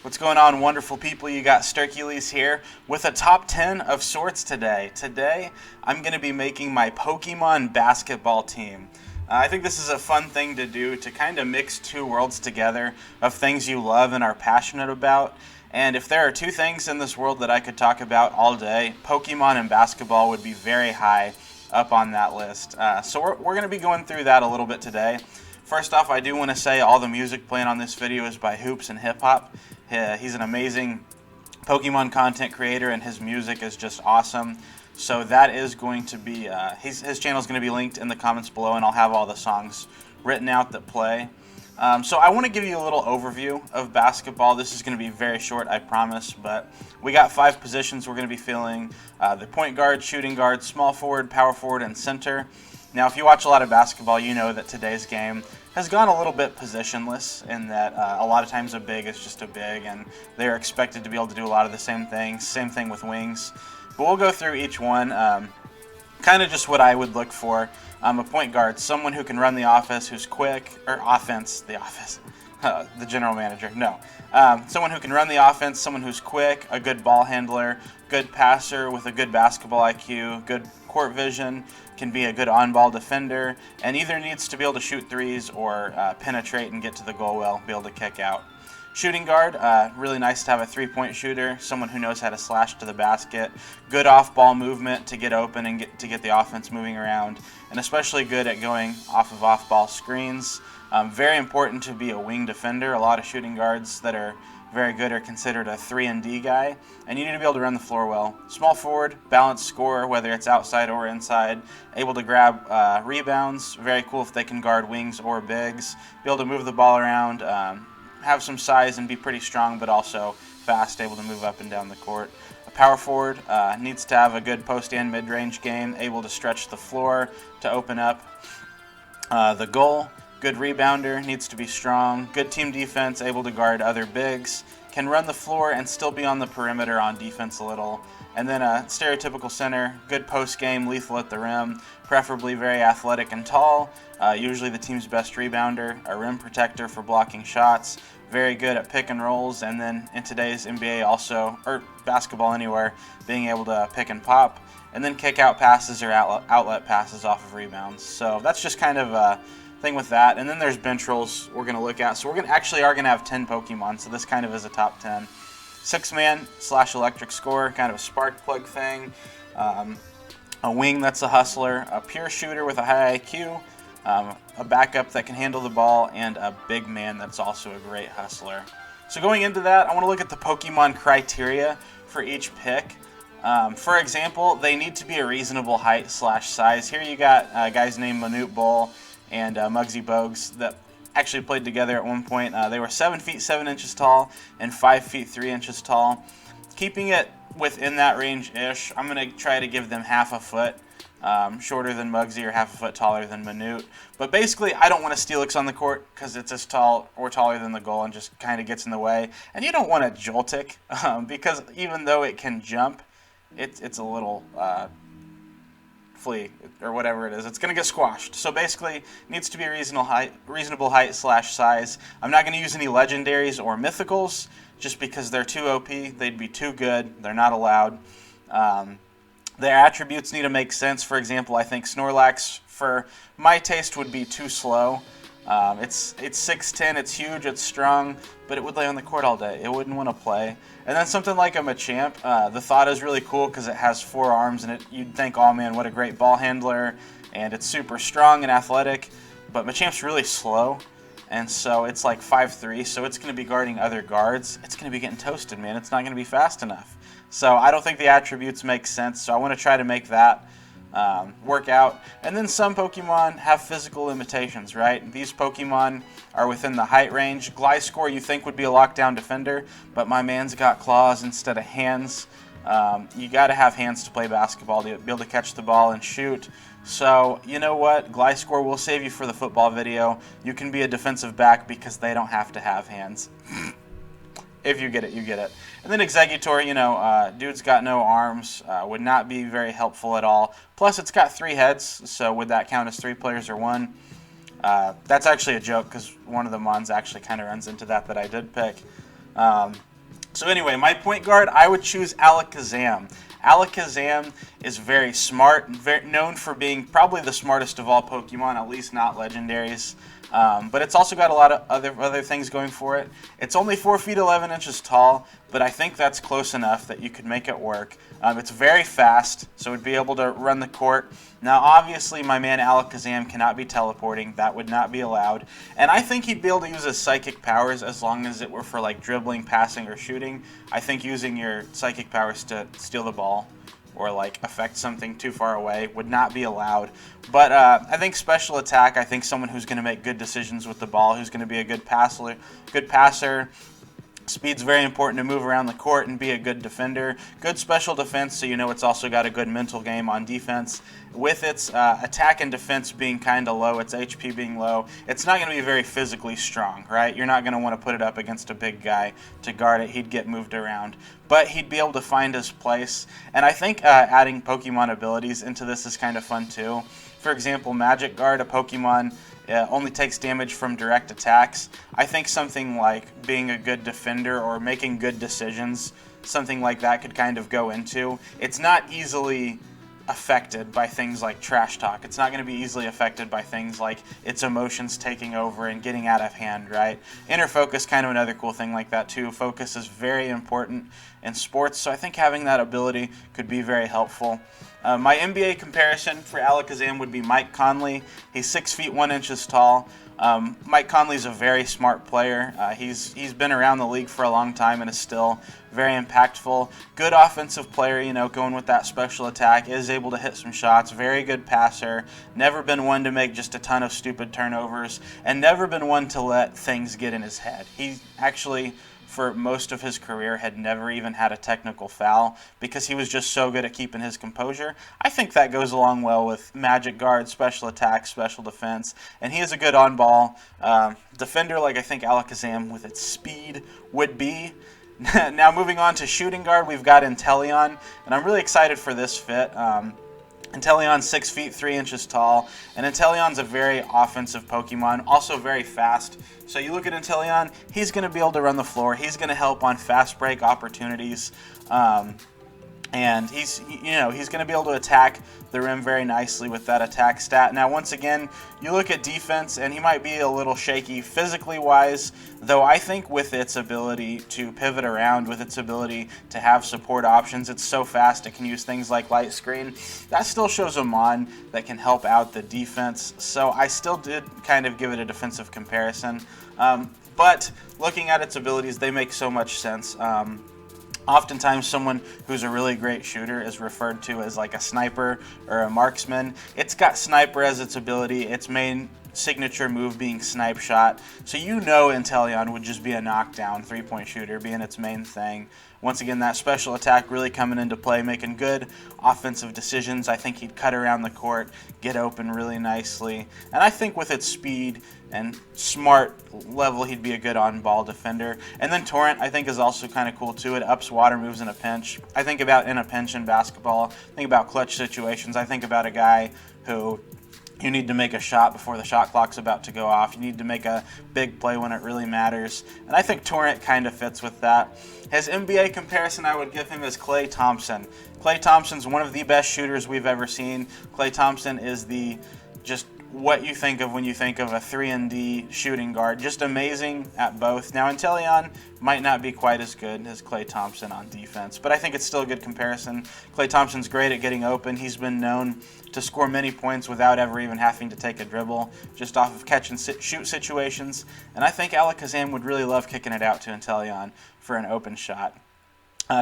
What's going on, wonderful people? You got Sturkules here with a top 10 of sorts today. Today, I'm going to be making my Pokemon basketball team. I think this is a fun thing to do to kind of mix two worlds together of things you love and are passionate about. And if there are two things in this world that I could talk about all day, Pokemon and basketball would be very high up on that list. So we're going to be going through that a little bit today. First off, I do want to say all the music playing on this video is by Hoops and Hip Hop. He's an amazing Pokemon content creator, and his music is just awesome. So that is going to be, his channel is going to be linked in the comments below, and I'll have all the songs written out that play. So I want to give you a little overview of basketball. This is going to be very short, I promise, but we got 5 positions we're going to be filling. The point guard, shooting guard, small forward, power forward, and center. Now, if you watch a lot of basketball, you know that today's game has gone a little bit positionless in that a lot of times a big is just a big, and they're expected to be able to do a lot of the same things. Same thing with wings. But we'll go through each one, kind of just what I would look for. A point guard, someone who can run the offense, who's quick, or offense, the general manager, no. Someone who can run the offense, someone who's quick, a good ball handler, good passer with a good basketball IQ, good court vision, can be a good on-ball defender, and either needs to be able to shoot threes or penetrate and get to the goal well, be able to kick out. Shooting guard, really nice to have a three-point shooter, someone who knows how to slash to the basket, good off-ball movement to get open and get the offense moving around, and especially good at going off of off-ball screens. Very important to be a wing defender. A lot of shooting guards that are very good are considered a 3-and-D guy, and you need to be able to run the floor well. Small forward, balanced scorer, whether it's outside or inside, able to grab rebounds, very cool if they can guard wings or bigs, be able to move the ball around, have some size and be pretty strong, but also fast, able to move up and down the court. A power forward needs to have a good post and mid-range game, able to stretch the floor to open up the goal. Good rebounder, needs to be strong. Good team defense, able to guard other bigs. Can run the floor and still be on the perimeter on defense a little. And then a stereotypical center, good post game, lethal at the rim, preferably very athletic and tall. Usually the team's best rebounder, a rim protector for blocking shots. Very good at pick and rolls, and then in today's NBA also, or basketball anywhere, being able to pick and pop. And then kick out passes or outlet passes off of rebounds. So that's just kind of a thing with that. And then there's bench rolls we're going to look at. So we're actually are going to have 10 Pokemon, so this kind of is a top 10. 6-man / electric scorer, kind of a spark plug thing. A wing that's a hustler, a pure shooter with a high IQ, a backup that can handle the ball, and a big man that's also a great hustler. So going into that, I want to look at the Pokemon criteria for each pick. For example, they need to be a reasonable height / size. Here you got guys named Manute Bull and Muggsy Bogues that actually played together at one point. They were 7 feet 7 inches tall and 5 feet 3 inches tall. Keeping it within that range-ish, I'm going to try to give them half a foot shorter than Muggsy or half a foot taller than Manute. But basically, I don't want a Steelix on the court because it's as tall or taller than the goal and just kind of gets in the way. And you don't want a Joltik because even though it can jump, it's a little flea or whatever it is. It's going to get squashed. So basically, it needs to be a reasonable height / size. I'm not going to use any legendaries or mythicals just because they're too OP. They'd be too good. They're not allowed. Their attributes need to make sense. For example, I think Snorlax, for my taste, would be too slow. It's 6'10", it's huge, it's strong, but it would lay on the court all day. It wouldn't want to play. And then something like a Machamp, the thought is really cool because it has 4 arms, and you'd think, oh man, what a great ball handler, and it's super strong and athletic, but Machamp's really slow, and so it's like 5'3", so it's going to be guarding other guards. It's going to be getting toasted, man. It's not going to be fast enough. So I don't think the attributes make sense, so I want to try to make that work out. And then some Pokemon have physical limitations, right? These Pokemon are within the height range. Gliscor you think would be a lockdown defender, but my man's got claws instead of hands. You got to have hands to play basketball to be able to catch the ball and shoot. So you know what? Gliscor will save you for the football video. You can be a defensive back because they don't have to have hands. If you get it, you get it. And then Exeggutor, dude's got no arms, would not be very helpful at all. Plus, it's got 3 heads, so would that count as 3 players or 1? That's actually a joke because one of the Mons actually kind of runs into that I did pick. So anyway, my point guard, I would choose Alakazam. Alakazam is very smart, known for being probably the smartest of all Pokemon, at least not legendaries. But it's also got a lot of other things going for it. It's only 4 feet 11 inches tall, but I think that's close enough that you could make it work. It's very fast, so it would be able to run the court. Now, obviously, my man Alakazam cannot be teleporting. That would not be allowed. And I think he'd be able to use his psychic powers as long as it were for like dribbling, passing, or shooting. I think using your psychic powers to steal the ball or like affect something too far away would not be allowed. But I think special attack, I think someone who's going to make good decisions with the ball, who's going to be a good passer. Speed's very important to move around the court and be a good defender. Good special defense, so you know it's also got a good mental game on defense. With its attack and defense being kind of low, its HP being low, it's not going to be very physically strong, right? You're not going to want to put it up against a big guy to guard it. He'd get moved around. But he'd be able to find his place. And I think adding Pokemon abilities into this is kind of fun too. For example, Magic Guard, a Pokemon, only takes damage from direct attacks. I think something like being a good defender or making good decisions, something like that could kind of go into. It's not easily affected by things like trash talk. It's not going to be easily affected by things like its emotions taking over and getting out of hand, right? Inner focus, kind of another cool thing like that too. Focus is very important in sports, so I think having that ability could be very helpful. My NBA comparison for Alakazam would be Mike Conley. He's 6 feet 1 inches tall. Mike Conley's a very smart player. He's been around the league for a long time and is still very impactful. Good offensive player, you know, going with that special attack, is able to hit some shots. Very good passer. Never been one to make just a ton of stupid turnovers, and never been one to let things get in his head. He actually, for most of his career, had never even had a technical foul because he was just so good at keeping his composure. I think that goes along well with Magic Guard, special attack, special defense, and he is a good on-ball defender like I think Alakazam with its speed would be. Now moving on to shooting guard, we've got Intellion, and I'm really excited for this fit. Intellion's 6 feet 3 inches tall, and Intellion's a very offensive Pokemon, also very fast. So you look at Intellion, he's going to be able to run the floor. He's going to help on fast break opportunities, and he's going to be able to attack the rim very nicely with that attack stat. Now, once again, you look at defense, and he might be a little shaky physically wise, though I think with its ability to pivot around, with its ability to have support options, it's so fast it can use things like light screen. That still shows a Mon that can help out the defense, so I still did kind of give it a defensive comparison. But looking at its abilities, they make so much sense. Oftentimes, someone who's a really great shooter is referred to as like a sniper or a marksman. It's got sniper as its ability, its main signature move being snipe shot. So you know Intellion would just be a knockdown three-point shooter being its main thing. Once again, that special attack really coming into play, making good offensive decisions. I think he'd cut around the court, get open really nicely. And I think with its speed and smart level, he'd be a good on-ball defender. And then Torrent, I think, is also kind of cool too. It ups water moves in a pinch. I think about in a pinch in basketball. I think about clutch situations. I think about a guy who you need to make a shot before the shot clock's about to go off. You need to make a big play when it really matters. And I think Torrent kind of fits with that. His NBA comparison I would give him is Klay Thompson. Klay Thompson's one of the best shooters we've ever seen. Klay Thompson is just what you think of when you think of a 3-and-D shooting guard. Just amazing at both. Now, Intellion might not be quite as good as Klay Thompson on defense, but I think it's still a good comparison. Klay Thompson's great at getting open. He's been known to score many points without ever even having to take a dribble, just off of catch and shoot situations. And I think Alakazam would really love kicking it out to Intellion for an open shot.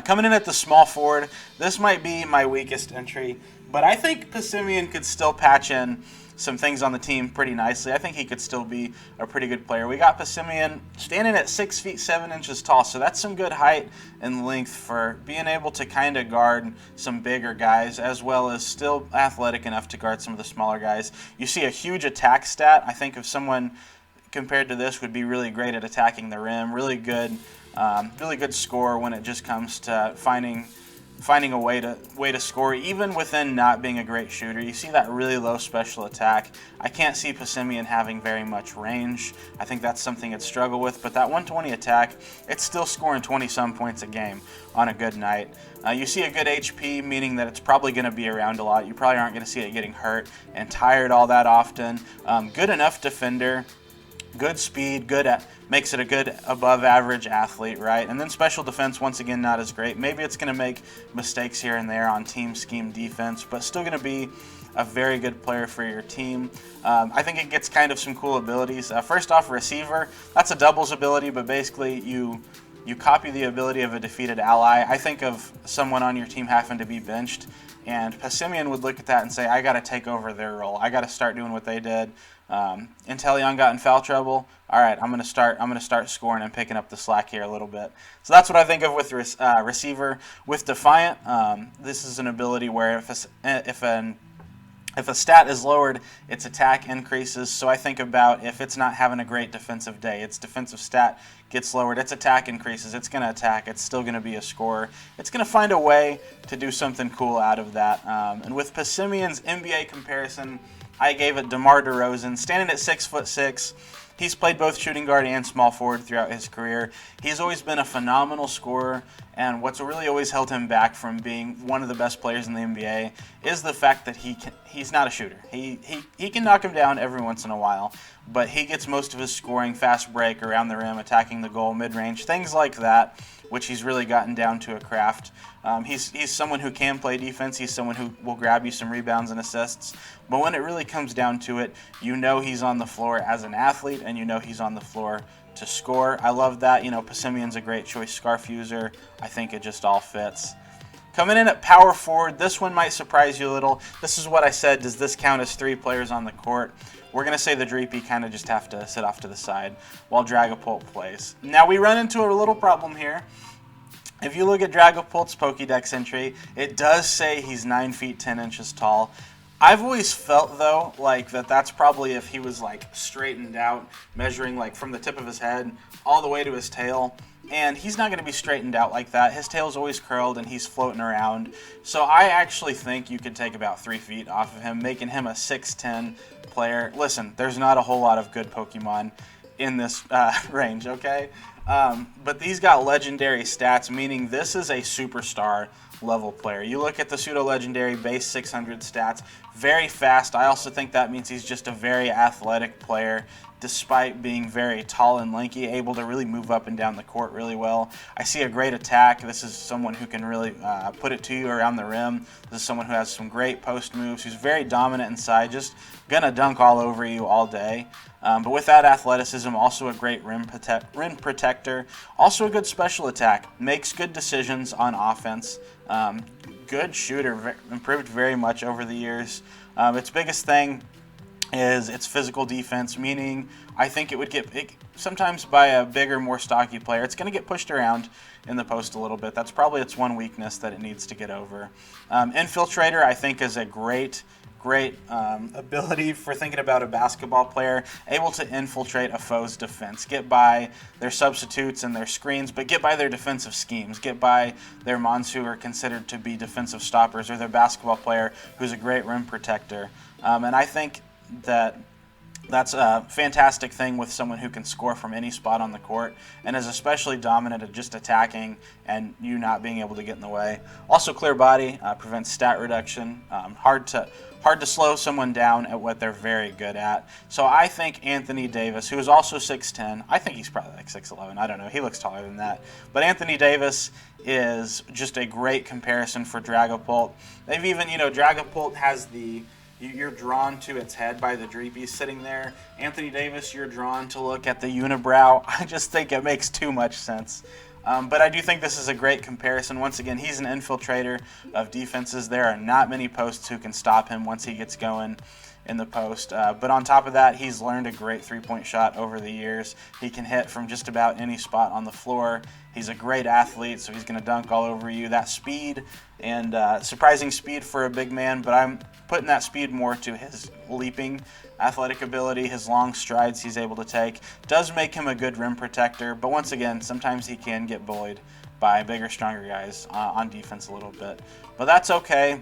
Coming in at the small forward, this might be my weakest entry, but I think Passimian could still patch in some things on the team pretty nicely. I think he could still be a pretty good player. We got Passimian standing at 6 feet 7 inches tall, so that's some good height and length for being able to kind of guard some bigger guys, as well as still athletic enough to guard some of the smaller guys. You see a huge attack stat. I think if someone compared to this would be really great at attacking the rim, really good score when it just comes to finding finding a way to score, even within not being a great shooter. You see that really low special attack. I can't see Passimian having very much range. I think that's something it'd struggle with, but that 120 attack, it's still scoring 20-some points a game on a good night. You see a good HP, meaning that it's probably going to be around a lot. You probably aren't going to see it getting hurt and tired all that often. Good enough defender. Good speed, makes it a good above-average athlete, right? And then special defense, once again, not as great. Maybe it's going to make mistakes here and there on team scheme defense, but still going to be a very good player for your team. I think it gets kind of some cool abilities. First off, receiver. That's a doubles ability, but basically you copy the ability of a defeated ally. I think of someone on your team having to be benched, and Passimian would look at that and say, I got to take over their role. I got to start doing what they did. Intellion got in foul trouble. All right, I'm gonna start scoring and picking up the slack here a little bit. So that's what I think of with receiver. With Defiant, this is an ability where if a stat is lowered, its attack increases. So I think about if it's not having a great defensive day, its defensive stat gets lowered, its attack increases, it's going to attack, it's still going to be a scorer. It's going to find a way to do something cool out of that. And with Passimian's NBA comparison, I gave it DeMar DeRozan, standing at 6'6". He's played both shooting guard and small forward throughout his career. He's always been a phenomenal scorer, and what's really always held him back from being one of the best players in the NBA is the fact that he's not a shooter. He can knock him down every once in a while, but he gets most of his scoring fast break, around the rim, attacking the goal, mid-range, things like that, which he's really gotten down to a craft. He's someone who can play defense. He's someone who will grab you some rebounds and assists. But when it really comes down to it, you know he's on the floor as an athlete, and you know he's on the floor to score. I love that. Passimian's a great choice scarf user. I think it just all fits. Coming in at power forward, this one might surprise you a little. This is what I said. Does this count as 3 players on the court? We're going to say the Dreepy kind of just have to sit off to the side while Dragapult plays. Now, we run into a little problem here. If you look at Dragapult's Pokédex entry, it does say he's 9 feet 10 inches tall. I've always felt, though, like that's probably if he was straightened out, measuring from the tip of his head all the way to his tail. And he's not going to be straightened out like that. His tail's always curled and he's floating around. So I actually think you could take about 3 feet off of him, making him a 6'10 player. Listen, there's not a whole lot of good Pokemon in this range, okay? But these got legendary stats, meaning this is a superstar level player. You look at the pseudo-legendary base 600 stats, very fast. I also think that means he's just a very athletic player, despite being very tall and lanky, able to really move up and down the court really well. I see a great attack. This is someone who can really put it to you around the rim. This is someone who has some great post moves, who's very dominant inside, just gonna dunk all over you all day. But with that athleticism, also a great rim protector, also a good special attack, makes good decisions on offense, good shooter, improved very much over the years. Its biggest thing is its physical defense, meaning I think it would get sometimes by a bigger, more stocky player. It's going to get pushed around in the post a little bit. That's probably its one weakness that it needs to get over. Infiltrator, I think, is a great ability for thinking about a basketball player, able to infiltrate a foe's defense, get by their substitutes and their screens, but get by their defensive schemes, get by their mons who are considered to be defensive stoppers, or their basketball player who's a great rim protector. And I think that's a fantastic thing with someone who can score from any spot on the court and is especially dominant at just attacking and you not being able to get in the way. Also, clear body prevents stat reduction. Hard to slow someone down at what they're very good at. So I think Anthony Davis, who is also 6'10", I think he's probably 6'11", I don't know, he looks taller than that. But Anthony Davis is just a great comparison for Dragapult. They've even, Dragapult has you're drawn to its head by the Dreepy sitting there. Anthony Davis, you're drawn to look at the unibrow. I just think it makes too much sense. But I do think this is a great comparison. Once again, he's an infiltrator of defenses. There are not many posts who can stop him once he gets going. in the post. But on top of that, he's learned a great three-point shot over the years. He can hit from just about any spot on the floor. He's a great athlete, so he's going to dunk all over you. That speed and surprising speed for a big man, but I'm putting that speed more to his leaping athletic ability, his long strides he's able to take. Does make him a good rim protector, but once again, sometimes he can get bullied by bigger, stronger guys on defense a little bit. But that's okay.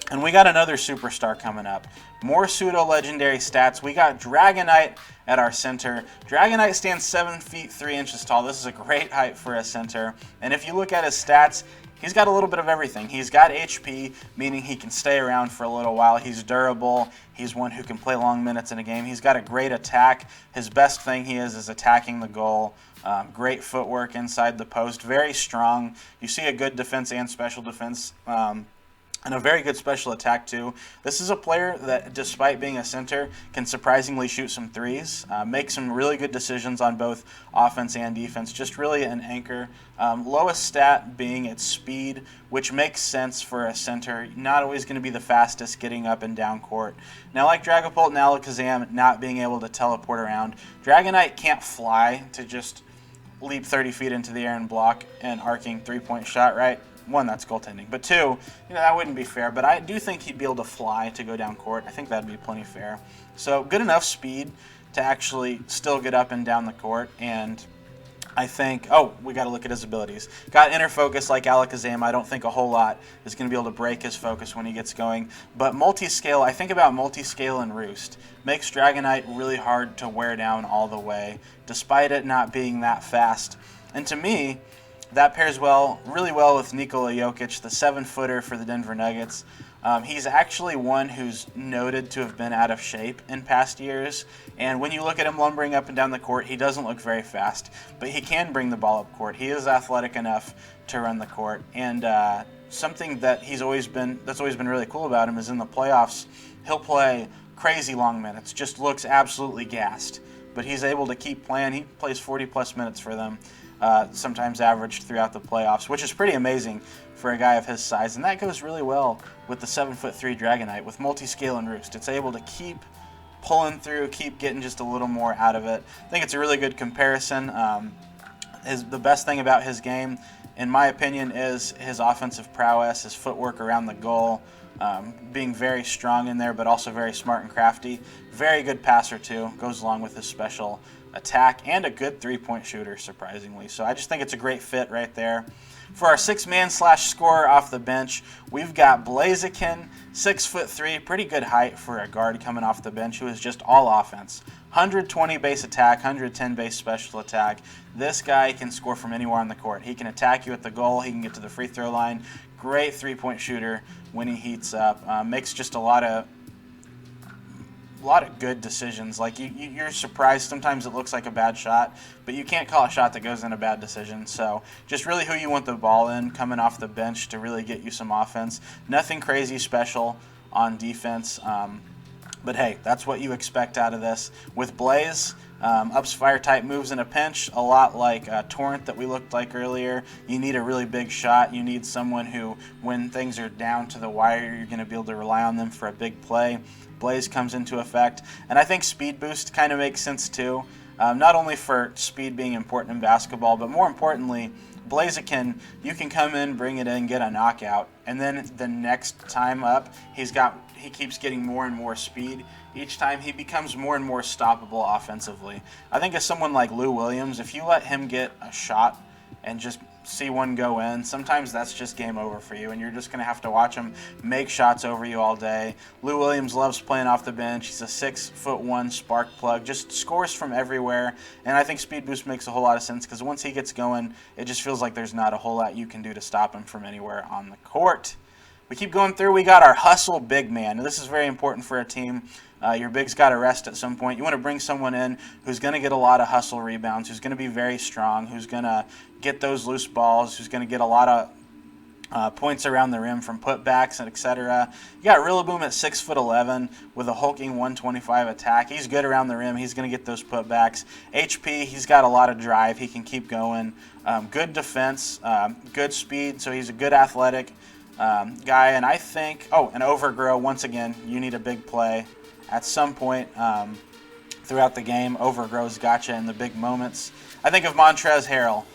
And we got another superstar coming up. More pseudo-legendary stats. We got Dragonite at our center. Dragonite stands 7 feet 3 inches tall. This is a great height for a center. And if you look at his stats, he's got a little bit of everything. He's got HP, meaning he can stay around for a little while. He's durable. He's one who can play long minutes in a game. He's got a great attack. His best thing he is attacking the goal. Great footwork inside the post. Very strong. You see a good defense and special defense. And a very good special attack, too. This is a player that, despite being a center, can surprisingly shoot some threes, make some really good decisions on both offense and defense. Just really an anchor. Lowest stat being its speed, which makes sense for a center. Not always going to be the fastest getting up and down court. Now, like Dragapult and Alakazam not being able to teleport around, Dragonite can't fly to just leap 30 feet into the air and block an arcing three-point shot, right? One, that's goaltending. But two, that wouldn't be fair. But I do think he'd be able to fly to go down court. I think that'd be plenty fair. So good enough speed to actually still get up and down the court. And I think, we got to look at his abilities. Got inner focus like Alakazam. I don't think a whole lot is going to be able to break his focus when he gets going. But multi-scale, I think about multi-scale and Roost. Makes Dragonite really hard to wear down all the way, despite it not being that fast. And to me, that pairs really well with Nikola Jokic, the 7-footer for the Denver Nuggets. He's actually one who's noted to have been out of shape in past years. And when you look at him lumbering up and down the court, he doesn't look very fast. But he can bring the ball up court. He is athletic enough to run the court. And something that that's always been really cool about him is in the playoffs, he'll play crazy long minutes. Just looks absolutely gassed. But he's able to keep playing. He plays 40-plus minutes for them. Sometimes averaged throughout the playoffs, which is pretty amazing for a guy of his size. And that goes really well with the 7'3" Dragonite with multi-scale and Roost. It's able to keep pulling through, keep getting just a little more out of it. I think it's a really good comparison. The best thing about his game, in my opinion, is his offensive prowess, his footwork around the goal, being very strong in there, but also very smart and crafty. Very good passer, too. Goes along with his special attack and a good three-point shooter, surprisingly. So I just think it's a great fit right there. For our six-man / scorer off the bench, we've got Blaziken, 6'3", pretty good height for a guard coming off the bench who is just all offense. 120 base attack, 110 base special attack. This guy can score from anywhere on the court. He can attack you at the goal. He can get to the free throw line. Great three-point shooter when he heats up. Makes just a lot of good decisions. Like you're surprised sometimes it looks like a bad shot, but you can't call a shot that goes in a bad decision. So just really who you want the ball in coming off the bench to really get you some offense. Nothing crazy special on defense, but hey, that's what you expect out of this. With Blaze, ups fire type moves in a pinch, a lot like Torrent that we looked like earlier. You need a really big shot. You need someone who, when things are down to the wire, you're going to be able to rely on them for a big play. Blaze comes into effect. And I think Speed Boost kind of makes sense too. Not only for speed being important in basketball, but more importantly, Blaziken, you can come in, bring it in, get a knockout, and then the next time up, he keeps getting more and more speed. Each time he becomes more and more stoppable offensively. I think as someone like Lou Williams, if you let him get a shot and just see one go in, sometimes that's just game over for you, and you're just going to have to watch him make shots over you all day. Lou Williams loves playing off the bench. He's a 6'1" spark plug, just scores from everywhere, and I think Speed Boost makes a whole lot of sense because once he gets going, it just feels like there's not a whole lot you can do to stop him from anywhere on the court. We keep going through. We got our hustle big man. Now, this is very important for a team. Your big's got to rest at some point. You want to bring someone in who's going to get a lot of hustle rebounds, who's going to be very strong, who's going to get those loose balls, who's going to get a lot of points around the rim from putbacks and etc. You got Rillaboom at 6'11" with a hulking 125 attack. He's good around the rim. He's going to get those putbacks. HP, he's got a lot of drive. He can keep going. Good defense, good speed, so he's a good athletic guy. And I think, and Overgrow, once again, you need a big play. at some point throughout the game, overgrows gotcha in the big moments. I think of Montrezl Harrell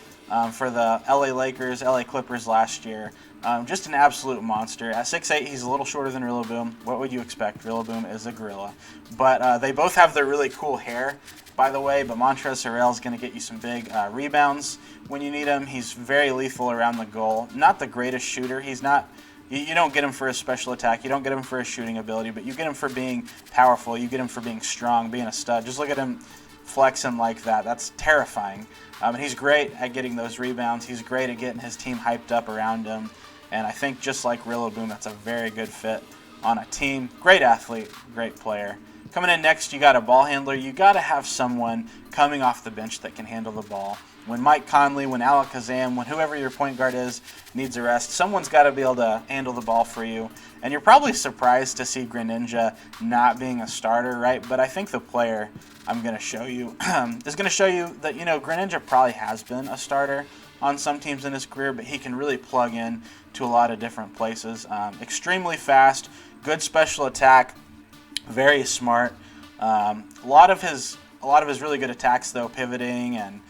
for the LA Lakers, LA Clippers last year. Just an absolute monster. At 6'8", he's a little shorter than Rillaboom. What would you expect? Rillaboom is a gorilla. But they both have their really cool hair, by the way, but Montrezl Harrell is going to get you some big rebounds when you need him. He's very lethal around the goal. Not the greatest shooter. He's not... You don't get him for his special attack. You don't get him for his shooting ability, but you get him for being powerful. You get him for being strong, being a stud. Just look at him flex him like that. That's terrifying. And he's great at getting those rebounds. He's great at getting his team hyped up around him. And I think just like Rillaboom, that's a very good fit on a team. Great athlete, great player. Coming in next, you got a ball handler. You got to have someone coming off the bench that can handle the ball. When Mike Conley, when Alakazam, when whoever your point guard is needs a rest, someone's got to be able to handle the ball for you. And you're probably surprised to see Greninja not being a starter, right? But I think the player I'm going to show you is going to show you that, Greninja probably has been a starter on some teams in his career, but he can really plug in to a lot of different places. Extremely fast, good special attack, very smart. A lot of his really good attacks, though, pivoting and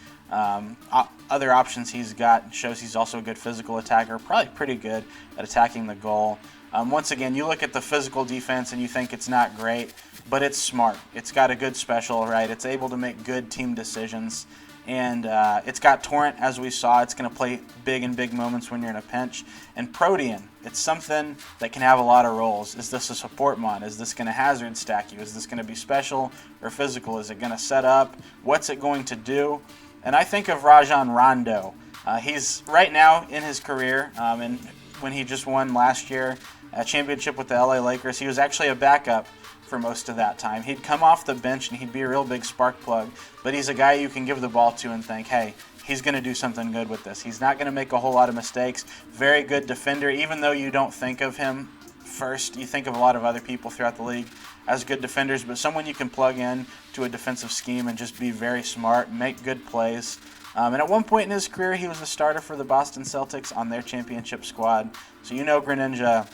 other options he's got, shows he's also a good physical attacker, probably pretty good at attacking the goal. Once again, you look at the physical defense and you think it's not great, but it's smart. It's got a good special, right? It's able to make good team decisions. And it's got Torrent, as we saw. It's going to play big in big moments when you're in a pinch. And Protean, it's something that can have a lot of roles. Is this a support mon? Is this going to hazard stack you? Is this going to be special or physical? Is it going to set up? What's it going to do? And I think of Rajon Rondo. He's right now in his career, and when he just won last year a championship with the LA Lakers, he was actually a backup for most of that time. He'd come off the bench and he'd be a real big spark plug, but he's a guy you can give the ball to and think, hey, he's going to do something good with this. He's not going to make a whole lot of mistakes. Very good defender, even though you don't think of him first. You think of a lot of other people throughout the league as good defenders, but someone you can plug in to a defensive scheme and just be very smart, make good plays. And at one point in his career, he was a starter for the Boston Celtics on their championship squad. So Greninja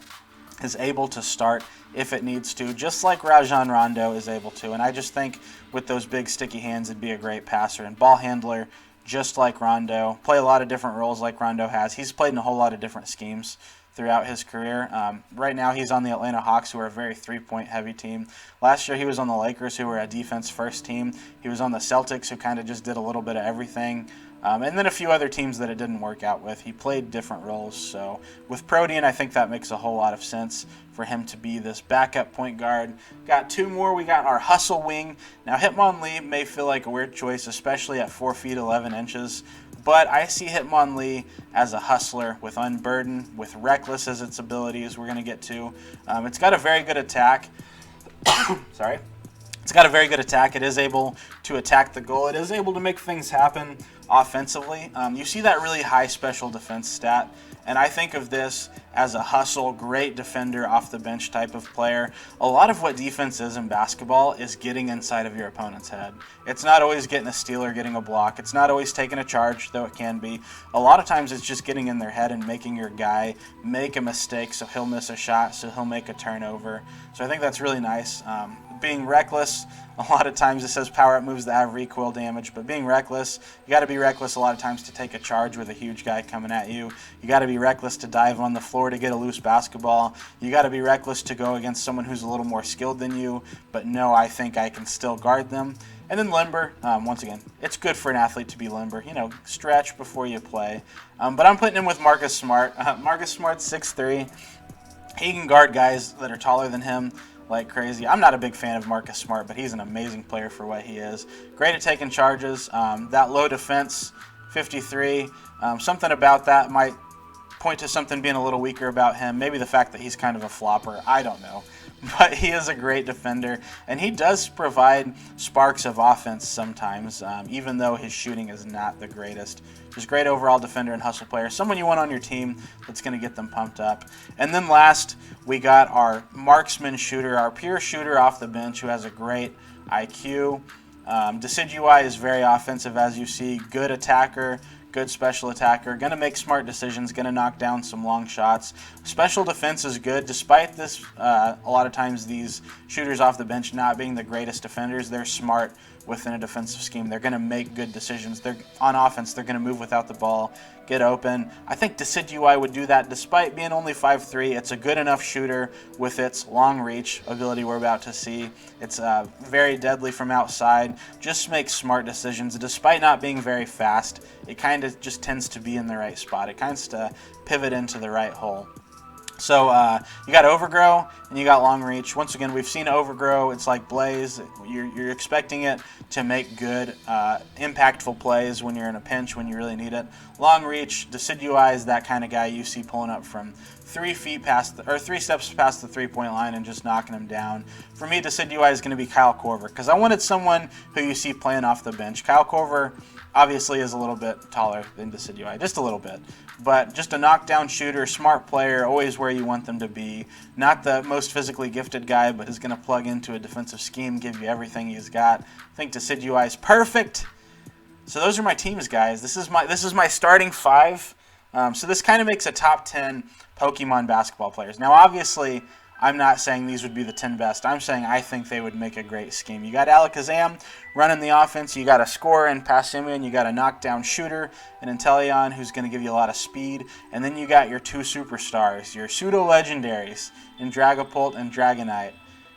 is able to start if it needs to, just like Rajon Rondo is able to. And I just think with those big sticky hands, it'd be a great passer. And ball handler, just like Rondo. Play a lot of different roles like Rondo has. He's played in a whole lot of different schemes throughout his career. Right now he's on the Atlanta Hawks, who are a very three-point heavy team. Last year he was on the Lakers, who were a defense-first team. He was on the Celtics, who kind of just did a little bit of everything. And then a few other teams that it didn't work out with. He played different roles. So with Protean, I think that makes a whole lot of sense for him to be this backup point guard. Got two more. We got our hustle wing. Now Hitmonlee may feel like a weird choice, especially at 4 feet 11 inches. But I see Hitmonlee as a hustler with Unburden, with Reckless as its abilities we're going to get to. It's got a very good attack. Sorry. It's got a very good attack. It is able to attack the goal. It is able to make things happen offensively. You see that really high special defense stat, and I think of this as a hustle, great defender off the bench type of player. A lot of what defense is in basketball is getting inside of your opponent's head. It's not always getting a steal or getting a block. It's not always taking a charge, though it can be. A lot of times it's just getting in their head and making your guy make a mistake so he'll miss a shot, so he'll make a turnover. So I think that's really nice. Being reckless, a lot of times it says power-up moves that have recoil damage, but being reckless, you got to be reckless a lot of times to take a charge with a huge guy coming at you. You got to be reckless to dive on the floor to get a loose basketball. You got to be reckless to go against someone who's a little more skilled than you, but no, I think I can still guard them. And then limber, once again, it's good for an athlete to be limber. Stretch before you play. But I'm putting him with Marcus Smart. Marcus Smart's 6'3". He can guard guys that are taller than him like crazy. I'm not a big fan of Marcus Smart, but he's an amazing player for what he is. Great at taking charges. That low defense, 53, something about that might point to something being a little weaker about him. Maybe the fact that he's kind of a flopper. I don't know. But he is a great defender, and he does provide sparks of offense sometimes, even though his shooting is not the greatest. Just great overall defender and hustle player, someone you want on your team that's going to get them pumped up. And then last, we got our marksman shooter, our pure shooter off the bench who has a great IQ. Decidueye is very offensive, as you see. Good attacker, good special attacker, going to make smart decisions, going to knock down some long shots. Special defense is good. Despite this, a lot of times these shooters off the bench not being the greatest defenders, they're smart within a defensive scheme. They're going to make good decisions. They're on offense, they're going to move without the ball, get open. I think decidueye would do that despite being only 5'3". It's a good enough shooter with its long reach ability we're about to see. It's very deadly from outside. Just makes smart decisions. Despite not being very fast, it kind of just tends to be in the right spot. It tends to pivot into the right hole. So you got Overgrow and you got Long Reach. Once again, we've seen Overgrow. It's like Blaze. You're expecting it to make good, impactful plays when you're in a pinch, when you really need it. Long Reach, decidueye is that kind of guy you see pulling up from 3 steps past the three-point line and just knocking him down. For me, decidueye is going to be Kyle Korver because I wanted someone who you see playing off the bench. Kyle Korver obviously is a little bit taller than decidueye, just a little bit. But just a knockdown shooter, smart player, always where you want them to be. Not the most physically gifted guy, but is going to plug into a defensive scheme, give you everything he's got. I think decidueye is perfect. So those are my teams, guys. This is my starting 5. So this kind of makes a top 10 Pokemon basketball players. Now, obviously, I'm not saying these would be the 10 best. I'm saying I think they would make a great scheme. You got Alakazam running the offense. You got a scorer in Passimian. You got a knockdown shooter in Intellion who's going to give you a lot of speed. And then you got your 2 superstars, your pseudo-legendaries in Dragapult and Dragonite.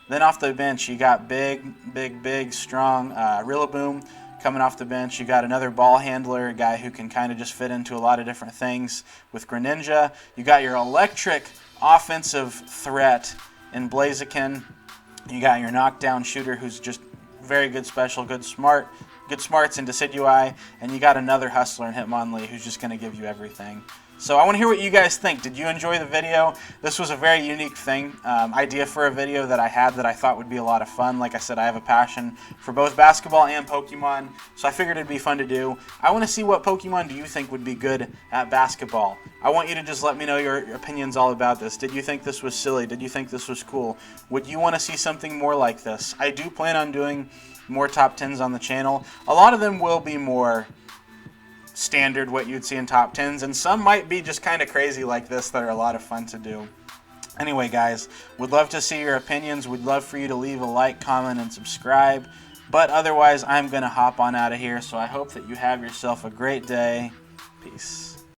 Then off the bench, you got big, strong Rillaboom coming off the bench. You got another ball handler, a guy who can kind of just fit into a lot of different things with Greninja. You got your electric offensive threat in Blaziken. You got your knockdown shooter who's just very good special, good smarts in decidueye, and you got another hustler in Hitmonlee who's just going to give you everything. So I want to hear what you guys think. Did you enjoy the video? This was a very unique idea for a video that I had that I thought would be a lot of fun. Like I said, I have a passion for both basketball and Pokemon, so I figured it'd be fun to do. I want to see what Pokemon do you think would be good at basketball. I want you to just let me know your opinions all about this. Did you think this was silly? Did you think this was cool? Would you want to see something more like this? I do plan on doing more top 10s on the channel. A lot of them will be more standard, what you'd see in top 10s, and some might be just kind of crazy like this that are a lot of fun to do. Anyway, guys, would love to see your opinions. We'd love for you to leave a like, comment, and subscribe. But otherwise, I'm going to hop on out of here, so I hope that you have yourself a great day. Peace.